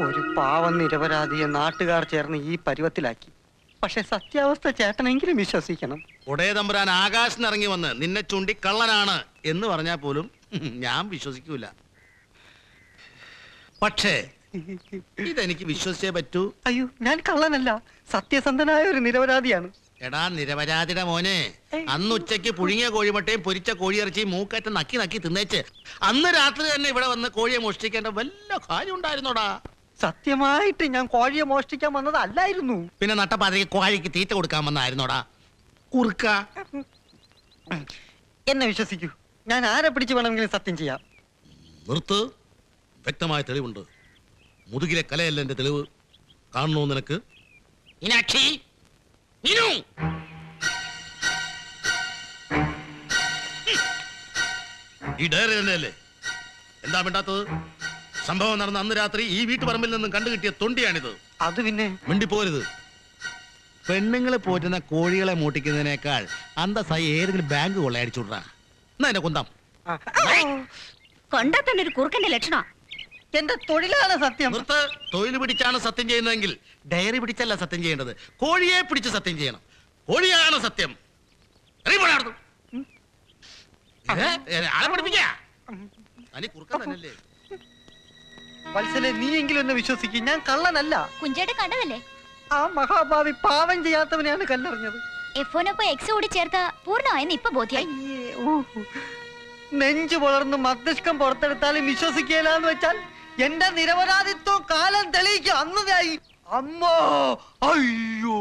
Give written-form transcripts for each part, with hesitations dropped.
ഒരു പാവം നിരപരാധിയെ നാട്ടുകാർ ചേർന്ന് ഈ പരുവത്തിലാക്കി. പക്ഷെ സത്യാവസ്ഥ ചേട്ടനെങ്കിലും വിശ്വസിക്കണം. ഉടയ തമ്പുരാൻ ആകാശത്ത് ഇറങ്ങി വന്ന് നിന്നെ ചൂണ്ടി കള്ളനാണ് എന്ന് പറഞ്ഞാൽ പോലും ഞാൻ വിശ്വസിക്കൂല. പക്ഷേ ഇതെനിക്ക് വിശ്വസിച്ചേ പറ്റൂ. അയ്യോ, ഞാൻ കള്ളനല്ല, സത്യസന്ധനായ ഒരു നിരപരാധിയാണ്. എടാ നിരപരാധിയുടെ മോനെ, അന്ന് ഉച്ചയ്ക്ക് പുഴുങ്ങിയ കോഴിമുട്ടയും പൊരിച്ച കോഴിയിറച്ചിയും മൂക്കറ്റ നക്കി നക്കി തിന്നേച്ച് അന്ന് രാത്രി തന്നെ ഇവിടെ വന്ന് കോഴിയെ മോഷ്ടിക്കേണ്ട വല്ല കാര്യം ഉണ്ടായിരുന്നോടാ? സത്യമായിട്ട് ഞാൻ കോഴിയെ മോഷ്ടിക്കാൻ വന്നതല്ലായിരുന്നു. പിന്നെ നട്ടപ്പാതിക്ക് കോഴിക്ക് തീറ്റ കൊടുക്കാൻ വന്നായിരുന്നോടാ കുറുക്ക? എന്നെ വിശ്വസിക്കൂ, ഞാൻ ആരെ പിടിച്ചു വേണമെങ്കിലും സത്യം ചെയ്യാം. നിർത്ത്. വ്യക്തമായ തെളിവുണ്ട്. മുതുകിലെ കലയല്ല എന്റെ തെളിവ്. കാണണോ നിനക്ക്? മീനാക്ഷി, മീനു, ഈ ഡയറി തന്നെയല്ലേ? എന്താ മിണ്ടാത്തത്? സംഭവം നടന്ന അന്ന് രാത്രി ഈ വീട്ടുപറമ്പിൽ നിന്നും കണ്ടുകിട്ടിയ തൊണ്ടിയാണിത്. അത് പിന്നെ മിണ്ടിപ്പോരുത്. പെണ്ണുങ്ങളെ പോറ്റുന്ന കോഴികളെ മൂട്ടിക്കുന്നതിനേക്കാൾ അന്തസ്സായി ഏതെങ്കിലും ബാങ്ക് കൊള്ളയടിച്ചുവിടാ. എന്നാ എന്നെ കുന്തം കൊണ്ടാ തന്നെ ഒരു കുറുക്കന്റെ ലക്ഷണം. എന്റെ തൊഴിലാണ് സത്യം. നിർത്ത്. തൊഴിൽ പിടിച്ചാണ് സത്യം ചെയ്യുന്നതെങ്കിൽ ഡയറി പിടിച്ചല്ല സത്യം ചെയ്യേണ്ടത്, കോഴിയെ പിടിച്ച് സത്യം ചെയ്യണം. കോഴിയാണ് സത്യം. ആളെ പഠിപ്പിക്കാ. കുറുക്കൻ തന്നെയല്ലേ? വത്സലെ, നീയെങ്കിലും എന്നെ വിശ്വസിക്കും, ഞാൻ കള്ളനല്ല. കുഞ്ചേട്ടൻ കണ്ടതല്ലേ? ആ മഹാഭാവി പാവം ചെയ്യാത്തവനെയാണ് കല്ലെറിഞ്ഞത്. എഫോനൊപ്പം എക്സ് കൂടി ചേർത്ത പൂർണ്ണമായെന്ന് ഇപ്പൊ ബോധ്യായി. നെഞ്ചു പുലർന്ന് മസ്തിഷ്കം പുറത്തെടുത്താലും വിശ്വസിക്കുകയില്ലെന്ന് വെച്ചാൽ എന്റെ നിരപരാധിത്വം കാലം തെളിയിക്കും. അന്നതായി അമ്മോ. അയ്യോ,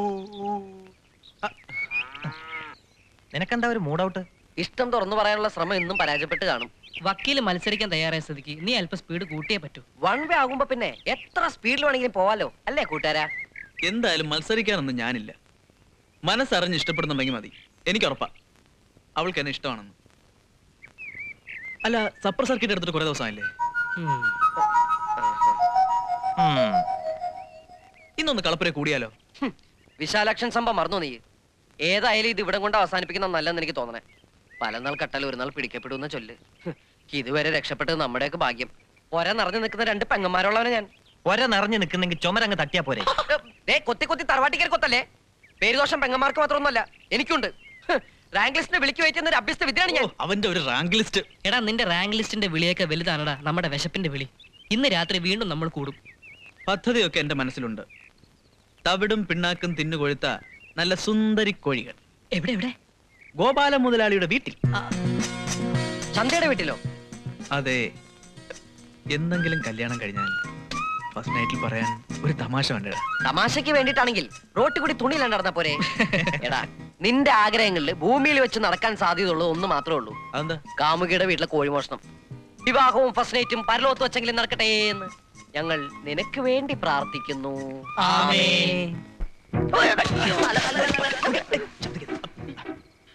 നിനക്കെന്താ ഒരു മൂഡൌട്ട്? ഇഷ്ടം തുറന്നു പറയാനുള്ള ശ്രമം ഇന്നും പരാജയപ്പെട്ട് കാണും. വക്കീല് മത്സരിക്കാൻ തയ്യാറായ സ്ഥിതിക്ക് നീ അല്പം സ്പീഡ് കൂട്ടിയേ പറ്റൂ. വൺ വേ ആകുമ്പോ പിന്നെ എത്ര സ്പീഡിൽ വേണമെങ്കിലും പോവാലോ, അല്ലേ കൂട്ടുകാരാ? എന്തായാലും മത്സരിക്കാനൊന്നും ഞാനില്ല. മനസ്സറിഞ്ഞ് ഇഷ്ടപ്പെടുന്നുണ്ടെങ്കിൽ മതി. എനിക്ക് ഉറപ്പാ അവൾക്ക് എന്നെ ഇഷ്ടമാണെന്ന്. അല്ല, സപ്പർ സർക്കിട്ട് എടുത്തിട്ട് കുറെ ദിവസമായില്ലേ? ഇന്നൊന്ന് കളപ്പുര കൂടിയാലോ? വിശാലാക്ഷൻ സംഭവം മറന്നു നീ. ഏതായാലും ഇത് ഇവിടെ കൊണ്ട് അവസാനിപ്പിക്കുന്ന നല്ലതെന്ന് എനിക്ക് തോന്നണേ. പല നാൾ കട്ടാൽ ഒരു നാൾ പിടിക്കപ്പെടുന്ന ചൊല്ല്. ഇതുവരെ രക്ഷപ്പെട്ടത് നമ്മുടെയൊക്കെ ഭാഗ്യം. ഒര നിറഞ്ഞു നിൽക്കുന്ന രണ്ട് പെങ്ങന്മാരുള്ളവനെ ഞാൻ. ഒര നിറഞ്ഞു നിൽക്കുന്നെങ്കിൽ ചുമരങ്ങ് തട്ടിയാ പോരെ? കൊത്തി കൊത്തി തറവാട്ടിക്കൽ കൊത്തല്ലേ? പേരുദോഷം പെങ്ങന്മാർക്ക് മാത്രമൊന്നുമല്ല, എനിക്കുണ്ട്. റാങ്ക് ലിസ്റ്റിനെ വിളിച്ചു വയ്ക്കുന്ന ഒരു അഭ്യസ്ത വിദ്യയാണ് ഞാൻ. അവന്റെ ഒരു റാങ്ക് ലിസ്റ്റ്. എടാ, നിന്റെ റാങ്ക് ലിസ്റ്റിന്റെ വിളിയൊക്കെ വലുതാണടാ നമ്മുടെ വിശപ്പിന്റെ വിളി. ഇന്ന് രാത്രി വീണ്ടും നമ്മൾ കൂടും. പദ്ധതിയൊക്കെ എന്റെ മനസ്സിലുണ്ട്. തവിടും പിണ്ണാക്കും തിന്നുകൊഴുത്ത നല്ല സുന്ദരി കോഴികൾ. എവിടെ എവിടെ? ഗോപാല മുതലാളിയുടെ വീട്ടിൽ. ചന്തയുടെ വീട്ടിലോ? അതെ. എന്തെങ്കിലും കല്യാണം കഴിഞ്ഞാൽ ഫസ്റ്റ് നൈറ്റിൽ പറയാൻ ഒരു തമാശ വേണ്ട. തമാശക്ക് വേണ്ടിട്ടാണെങ്കിൽ റോട്ടിൽ കൂടി തുണിയില്ല നടന്ന പോരെ? എടാ, നിന്റെ ആഗ്രഹങ്ങളിൽ ഭൂമിയിൽ വെച്ച് നടക്കാൻ സാധ്യതയുള്ളത് ഒന്ന് മാത്രമേ ഉള്ളൂ. അതെന്താ? കാമുകിയുടെ വീട്ടിലെ കോഴിമോഷണം. വിവാഹവും ഫസ്റ്റ് നൈറ്റും പരലോകത്ത് വെച്ചെങ്കിലും നടക്കട്ടെ എന്ന് ഞങ്ങൾ നിനക്ക് വേണ്ടി പ്രാർത്ഥിക്കുന്നു.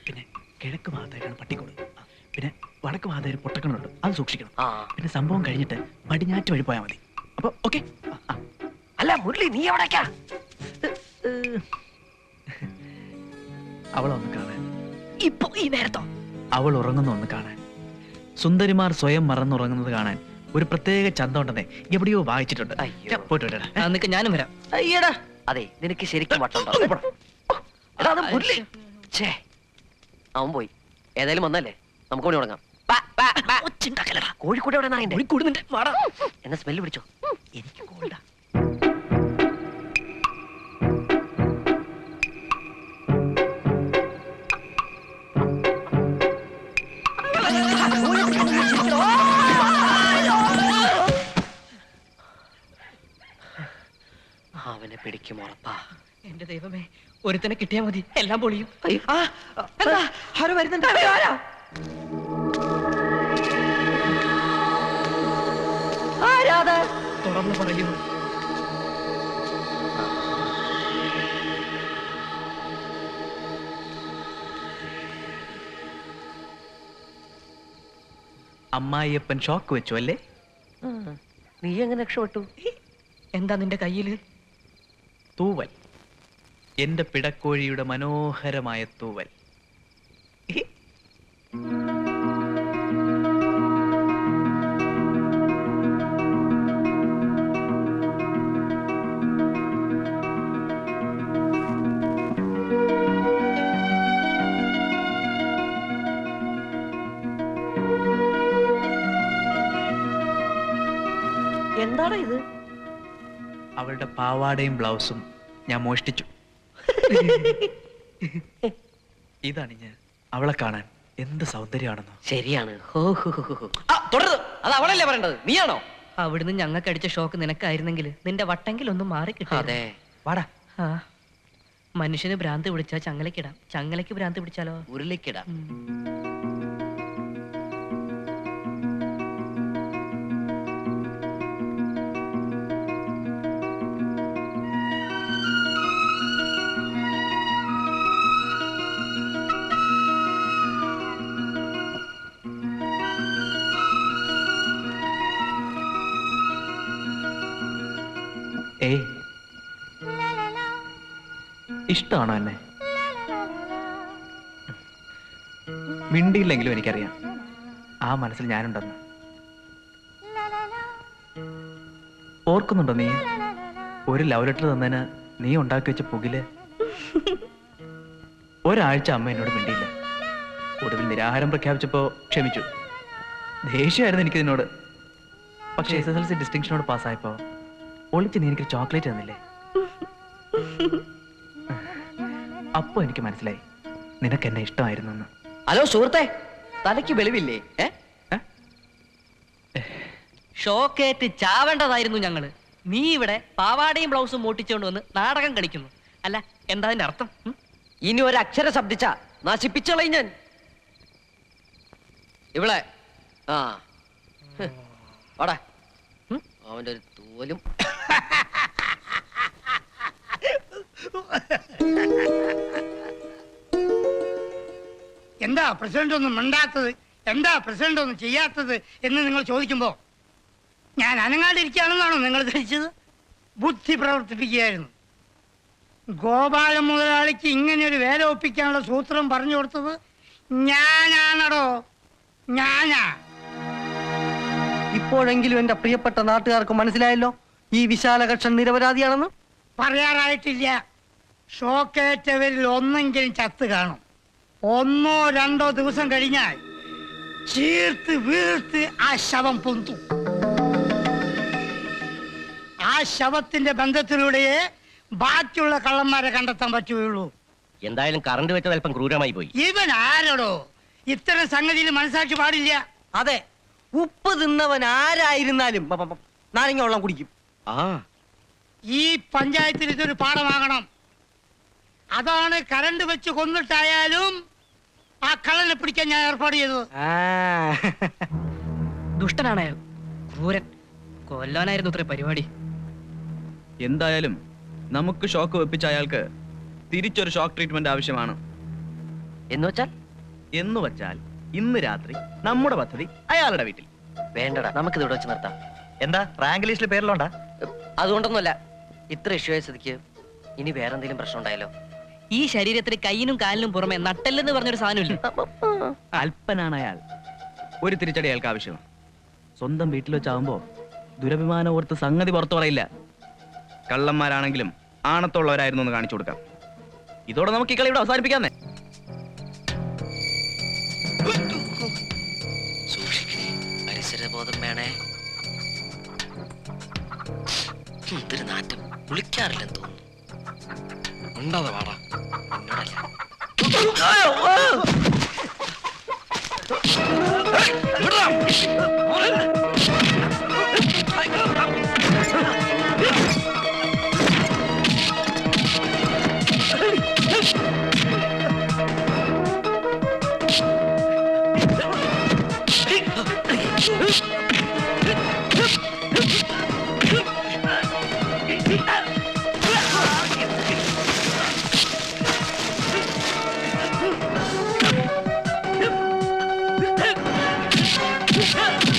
പിന്നെ കിഴക്ക് ഭാഗത്തേക്കാണ് പട്ടിക്കൂട്. പിന്നെ വടക്ക് ഭാഗത്ത് പൊട്ടക്കണുണ്ട്, അത് സൂക്ഷിക്കണം. പിന്നെ സംഭവം കഴിഞ്ഞിട്ട് പടിഞ്ഞാറ്റ് വഴി പോയാൽ മതി. അപ്പൊ ഓക്കെ. അല്ല മുരളി, നീ എവിടേക്കാ? അവളൊന്ന് കാണാൻ. ഇപ്പൊ ഈ നേരത്തോ? അവൾ ഉറങ്ങുന്ന ഒന്ന് കാണാൻ. സുന്ദരിമാർ സ്വയം മറന്നുറങ്ങുന്നത് കാണാൻ ഒരു പ്രത്യേക ചന്തം ഉണ്ടെന്നേ എവിടെയോ വായിച്ചിട്ടുണ്ട്. പോയിട്ട് ഞാനും വരാം. അയ്യടാ, അതെ, നിനക്ക് ശരിക്കും വട്ടുണ്ടോ? അവൻ പോയി. ഏതായാലും വന്നല്ലേ, നമുക്ക് പണി തുടങ്ങാം. കോഴിക്കോട് എവിടെ എന്നെ സ്മെല്ല് പിടിച്ചോ? എനിക്ക് കോൾഡാ. അവനെ പിടിക്കും ഉറപ്പാ. എന്റെ ദൈവമേ, ഒരുത്തനെ കിട്ടിയാ മതി, എല്ലാം പൊളിയും. ആരോ വരുന്നുണ്ട്. തുറന്നു പറയൂ. അമ്മായിയപ്പൻ ഷോക്ക് വെച്ചു അല്ലേ? നീ എങ്ങനെ രക്ഷപ്പെട്ടു? എന്താ നിന്റെ കയ്യില്? തൂവൽ. എന്റെ പിടക്കോഴിയുടെ മനോഹരമായ തൂവൽ. എന്താണ് ഇത്? അവളുടെ പാവാടയും ബ്ലൗസും ഞാൻ മോഷ്ടിച്ചു. ഇതാണ് ഞാൻ അവളെ കാണാൻ എന്ത് സൗന്ദര്യമാണെന്നോ. ശരിയാണ്. തുടരുത്. അത് അവളല്ലേ പറയേണ്ടത്, നീയാണോ? അവിടുന്ന് ഞങ്ങൾക്ക് അടിച്ച ഷോക്ക് നിനക്കായിരുന്നെങ്കിൽ നിന്റെ വട്ടെങ്കിൽ ഒന്ന് മാറി കിട്ടും. അതെ. വാടാ. ആ മനുഷ്യന് ഭ്രാന്ത് പിടിച്ചാൽ ചങ്ങലക്കിടാം, ചങ്ങലയ്ക്ക് ഭ്രാന്ത് പിടിച്ചാലോ ഉരുളിക്കിടാം. ഏയ്, ഇഷ്ടമാണോ എന്നെ? മിണ്ടിയില്ലെങ്കിലും എനിക്കറിയാം ആ മനസ്സിൽ ഞാനുണ്ടെന്ന്. ഓർക്കുന്നുണ്ടോ നീ ഒരു ലവ് ലെറ്റർ തന്നതിന് നീ ഉണ്ടാക്കി വെച്ച പുകില്? ഒരാഴ്ച അമ്മ എന്നോട് മിണ്ടിയില്ല. ഒടുവിൽ നിരാഹാരം പ്രഖ്യാപിച്ചപ്പോ ക്ഷമിച്ചു. ദേഷ്യമായിരുന്നു എനിക്ക് നിന്നോട്. പക്ഷേ SSLC ഡിസ്റ്റിങ്ഷനോട് പാസ്സായപ്പോ ഒളിച്ച് നീ എനിക്ക് ചോക്ലേറ്റ് തന്നില്ലേ? അപ്പൊ എനിക്ക് മനസ്സിലായി നിനക്ക് എന്നെ ഇഷ്ടമായിരുന്നു എന്ന്. ഹലോ സുഹൃത്തെ, തലയ്ക്ക് വെളിവില്ലേ? ഷോക്കേറ്റ് ചാവേണ്ടതായിരുന്നു ഞങ്ങള്. നീ ഇവിടെ പാവാടയും ബ്ലൗസും മോട്ടിച്ചുകൊണ്ട് വന്ന് നാടകം കളിക്കുന്നു. അല്ല, എന്താ അതിന്റെ അർത്ഥം? ഇനി ഒരു അക്ഷരം ശബ്ദിച്ച നശിപ്പിച്ചളയും ഞാൻ. ഇവളെ വാടാ. അവന്റെ ഒരു തോലും. എന്താ പ്രസിഡന്റ് ഒന്നും മിണ്ടാത്തത്, എന്താ പ്രസിഡന്റ് ഒന്നും ചെയ്യാത്തത് എന്ന് നിങ്ങൾ ചോദിക്കുമ്പോ ഞാൻ അനങ്ങാണ്ടിരിക്കുകയാണെന്നാണോ നിങ്ങൾ ധരിച്ചത്? ബുദ്ധി പ്രവർത്തിപ്പിക്കുകയായിരുന്നു. ഗോപാലൻ മുതലാളിക്ക് ഇങ്ങനെ ഒരു വേല ഒപ്പിക്കാനുള്ള സൂത്രം പറഞ്ഞു കൊടുത്തത് ഞാനാണടോ, ഞാനാ. ഇപ്പോഴെങ്കിലും എന്റെ പ്രിയപ്പെട്ട നാട്ടുകാർക്ക് മനസ്സിലായല്ലോ ഈ വിശാലകക്ഷൻ നിരപരാധിയാണെന്ന്. പറയാറായിട്ടില്ല. ഷോക്കേറ്റവരിൽ ഒന്നെങ്കിലും ചത്ത് കാണും. 1-2 ദിവസം കഴിഞ്ഞാൽ ചീർത്ത് വീർത്ത് ആ ശവം പൊന്തും. ആ ശവത്തിന്റെ ബന്ധത്തിലൂടെയേ ബാക്കിയുള്ള കള്ളന്മാരെ കണ്ടെത്താൻ പറ്റുകയുള്ളൂ. എന്തായാലും കറണ്ട് വെച്ചത് അല്പം ക്രൂരമായി പോയി. ഇവൻ ആരോടോ ഇത്തരം സംഗതിയിൽ മനസാക്ഷി പാടില്ല. അതെ, ഉപ്പ് തിന്നവൻ ആരായിരുന്നാലും നാരങ്ങ വെള്ളം കുടിക്കും. ഈ പഞ്ചായത്തിൽ ഇതൊരു പാഠമാകണം. അതാണ് കറണ്ട് വെച്ച് കൊന്നിട്ടായാലും ആ കള്ളനെ പിടിക്കാൻ ഞാൻ ഏർപ്പാട് ചെയ്തത്. ദുഷ്ടനാണ് അയാൾ, ക്രൂരൻ. കൊല്ലാനായിരുന്നു ഇത്ര പരിപാടി. എന്തായാലും നമുക്ക് ഷോക്ക് വെപ്പിച്ച അയാൾക്ക് തിരിച്ചൊരു ഷോക്ക് ട്രീറ്റ്മെന്റ് ആവശ്യമാണ്. എന്ന് വച്ചാൽ ഇന്ന് രാത്രി നമ്മുടെ പദ്ധതി അയാളുടെ വീട്ടിൽ. വേണ്ടടാ, നമുക്കിത് ഇവിടെ വെച്ച് നിർത്താം. എന്താ റാങ്ക് ലിസ്റ്റിൽ പേരിലുണ്ടാ? അതുകൊണ്ടൊന്നുമല്ല, ഇത്ര ഇഷ്യൂ ആയ സ്ഥിതിക്ക് ഇനി വേറെന്തെങ്കിലും പ്രശ്നം ഉണ്ടായാലോ? ഈ ശരീരത്തിൽ കൈയിനും കാലിനും പുറമെ നട്ടെല്ലെന്ന് പറഞ്ഞൊരു സാധനമില്ല. അല്പനാണ് അയാൾ. ഒരു തിരിച്ചടി അയാൾക്ക് ആവശ്യമാണ്. സ്വന്തം വീട്ടിൽ വെച്ചാവുമ്പോ ദുരഭിമാനം ഓർത്ത് സംഗതി പുറത്തു പറയില്ല. കള്ളന്മാരാണെങ്കിലും ആണത്തുള്ളവരായിരുന്നു എന്ന് കാണിച്ചു കൊടുക്കാം. ഇതോടെ നമുക്ക് ഈ കളി ഇവിടെ അവസാനിപ്പിക്കാന്നേ. സൂക്ഷിക്കണേ, പരിസരബോധം വേണേ. എന്തൊരു നാറ്റം, കുളിക്കാറില്ലെന്ന് തോന്നുന്നു. ഉണ്ടാതെ വാടാ, Yeah.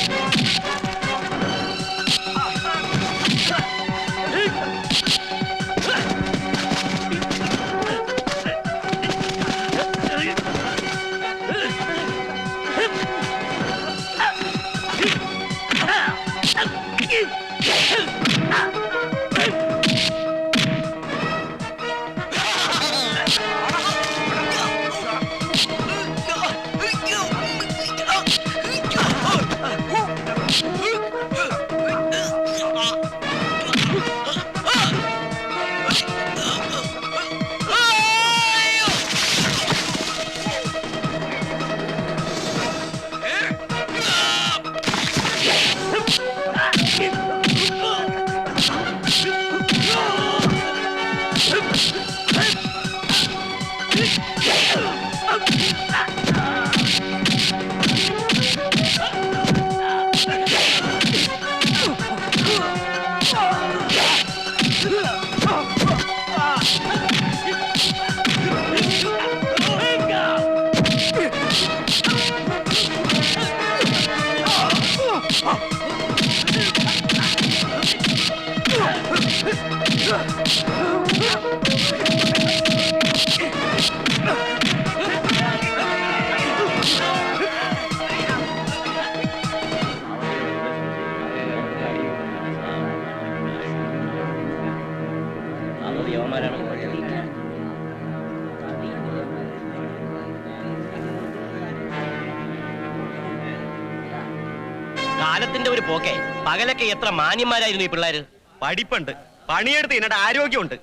കാലത്തിന്റെ ഒരു പോക്കെ പകലൊക്കെ എത്ര മാന്യന്മാരായിരുന്നു ഈ പിള്ളേര്. പഠിപ്പുണ്ട്, പണിയെടുത്ത് ഇതിന്റെ ആരോഗ്യമുണ്ട്.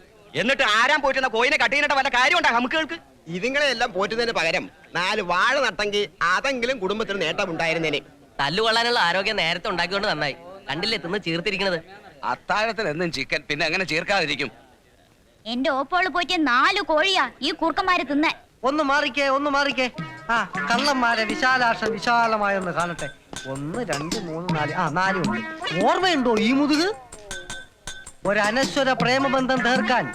എന്നിട്ട് ആരാൻ പോറ്റുന്ന കോയിനെ കട്ടിയിട്ട് വല്ല കാര്യമുണ്ടാ നമുക്കുകൾക്ക്? ഇതുങ്ങളെ എല്ലാം പോറ്റുന്നതിന് പകരം 4 വാഴ നട്ടെങ്കിൽ അതെങ്കിലും കുടുംബത്തിന് നേട്ടമുണ്ടായിരുന്നേനെ. തല്ലുകൊള്ളാനുള്ള ആരോഗ്യം നേരത്തെ ഉണ്ടാക്കിക്കൊണ്ട് നന്നായി. കണ്ടില്ലേ തിന്ന് ചീർത്തിരിക്കണത്. അത്താഴത്തിൽ എന്നും ചിക്കൻ, പിന്നെ എങ്ങനെ ചേർക്കാതിരിക്കും? എന്റെ ഓപ്പോള് പോയിട്ട് 4 കോഴിയാ ഈ കൂർക്കന്മാര് തിന്നെ. ഒന്ന് മാറിക്കേ, ഒന്ന് മാറിക്കേ. ആ കള്ളന്മാരെ വിശാലാക്ഷം വിശാലമായൊന്ന് കാണട്ടെ. 1 2 3 4. ആ 4 ഉണ്ട്. ഓർമ്മയുണ്ടോ ഈ മുതുക്? ഒരനശ്വര പ്രേമബന്ധം തീർക്കാൻ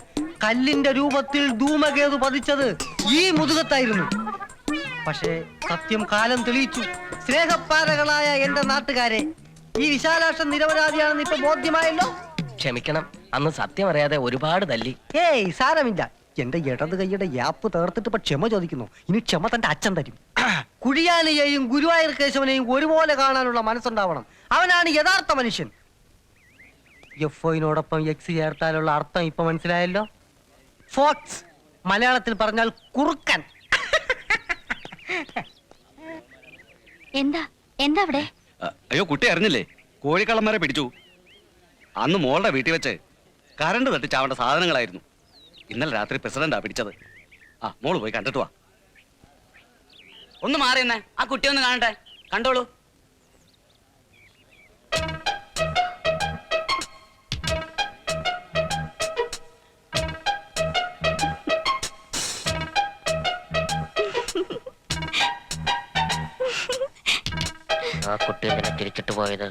കല്ലിന്റെ രൂപത്തിൽ ധൂമകേതു പതിച്ചത് ഈ മുതുകത്തായിരുന്നു. പക്ഷേ സത്യം കാലം തെളിയിച്ചു. സ്നേഹപ്പാരകളായ എന്റെ നാട്ടുകാരെ, ഈ വിശാലാക്ഷം നിരപരാധിയാണെന്ന് ഇപ്പൊ ബോധ്യമായല്ലോ. ക്ഷമിക്കണം, അന്ന് സത്യം അറിയാതെ ഒരുപാട് തല്ലി. ഏയ് സാരമില്ല. എന്റെ ഇടത് കൈയുടെ യാപ്പ് തേർത്തിട്ട് ഇപ്പൊ ക്ഷമ ചോദിക്കുന്നു. ഇനി ക്ഷമ തന്റെ അച്ഛൻ തരും. കുഴിയാനയെയും ഗുരുവായൂർ കേശവനെയും ഒരുപോലെ കാണാനുള്ള മനസ്സുണ്ടാവണം. അവനാണ് യഥാർത്ഥ മനുഷ്യൻ. എഫ്ഒയിനോടൊപ്പം എക്സ് ചേർത്താലുള്ള അർത്ഥം ഇപ്പൊ മനസ്സിലായല്ലോ. ഫോക്സ്, മലയാളത്തിൽ പറഞ്ഞാൽ കുറുക്കൻ. എന്താ എന്താ അവിടെ? അയ്യോ, കുട്ടി അറിഞ്ഞില്ലേ? കോഴിക്കള്ളന്മാരെ പിടിച്ചു. അന്ന് മോളുടെ വീട്ടിൽ വെച്ച് കറണ്ട് തട്ടി ചാവേണ്ട സാധനങ്ങളായിരുന്നു. ഇന്നലെ രാത്രി പ്രസിഡന്റാ പിടിച്ചത്. ആ മോള് പോയി കണ്ടിട്ട് വാ. ഒന്ന് മാറി തന്നെ, ആ കുട്ടി ഒന്ന് കാണട്ടെ. കണ്ടോളൂ. ആ കുട്ടി എന്തിനാ തിരിച്ചിട്ട് പോയത്?